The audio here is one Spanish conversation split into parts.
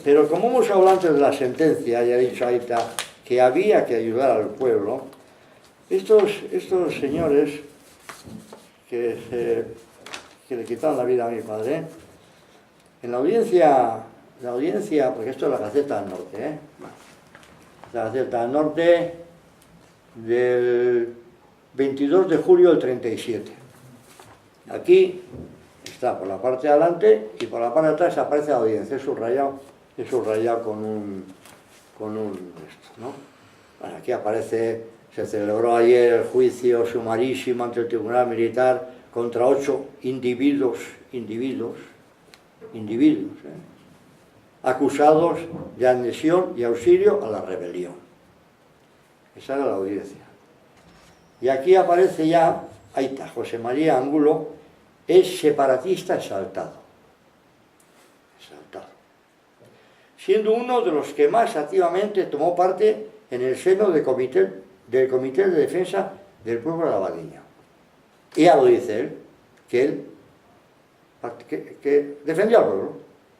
Pero como hemos hablado antes de la sentencia, ya ha dicho Aita que había que ayudar al pueblo, estos señores que le quitaron la vida a mi padre, en la audiencia, porque esto es la Gaceta del Norte, la Gaceta del Norte del 22 de julio del 37. Aquí está por la parte de adelante y por la parte de atrás aparece la audiencia, es subrayado con un esto, ¿no? Bueno, aquí aparece, se celebró ayer el juicio sumarísimo ante el Tribunal Militar contra 8 individuos, acusados de admisión y auxilio a la rebelión. Esa era la audiencia. Y aquí aparece ya, ahí está, José María Angulo, es separatista exaltado, siendo uno de los que más activamente tomó parte en el seno del Comité de Defensa del Pueblo de Abadiño. Y ya lo dice él, que defendió al pueblo,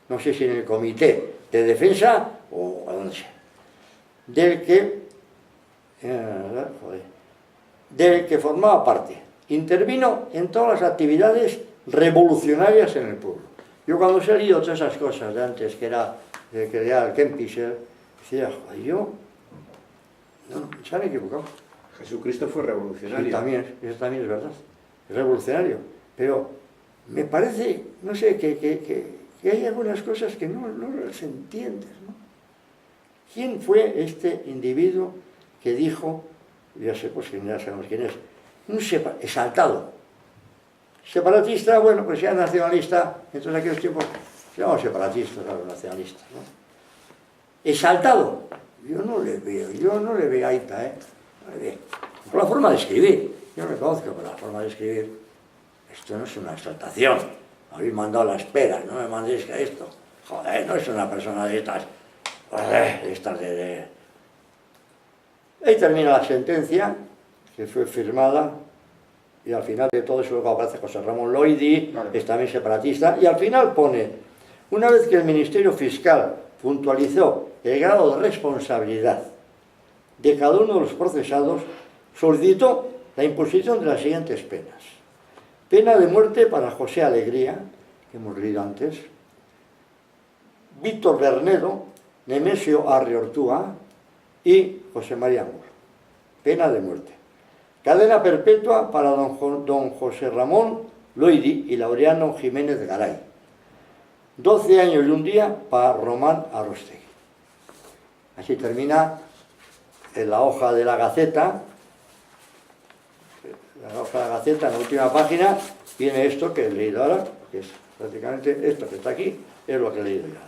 no sé si en el Comité de Defensa o a donde sea, del que formaba parte. Intervino en todas las actividades revolucionarias en el pueblo. Yo cuando he leído todas esas cosas de antes, que era de crear el Kempischer, decía, joder, se han equivocado. Jesucristo fue revolucionario. Sí, eso también es verdad, es revolucionario. Pero me parece, no sé, que hay algunas cosas que no las entiendes, ¿no? ¿Quién fue este individuo que dijo, ya sé, pues ya sabemos quién es, un exaltado, separatista, bueno, pues ya nacionalista, entonces aquellos tiempos se llamaban separatistas, a los nacionalistas, ¿no? Exaltado, yo no le veo a Aita, no le veo. Por la forma de escribir, yo me conozco por la forma de escribir, esto no es una exaltación, me habéis mandado las peras, no me mandéis que esto, joder, no es una persona de estas, Ahí termina la sentencia, que fue firmada, y al final de todo eso luego aparece José Ramón Loidi, vale, es también separatista, y al final pone, una vez que el Ministerio Fiscal puntualizó el grado de responsabilidad de cada uno de los procesados, solicitó la imposición de las siguientes penas. Pena de muerte para José Alegría, que hemos leído antes, Víctor Bernedo, Nemesio Arriortúa y José María Angulo. Pena de muerte. Cadena perpetua para don José Ramón Loidi y Laureano Jiménez Garay. 12 años y un día para Román Arostegui. Así termina en la hoja de la Gaceta. La hoja de la Gaceta, en la última página, viene esto que he leído ahora, que es prácticamente esto que está aquí, es lo que he leído ya.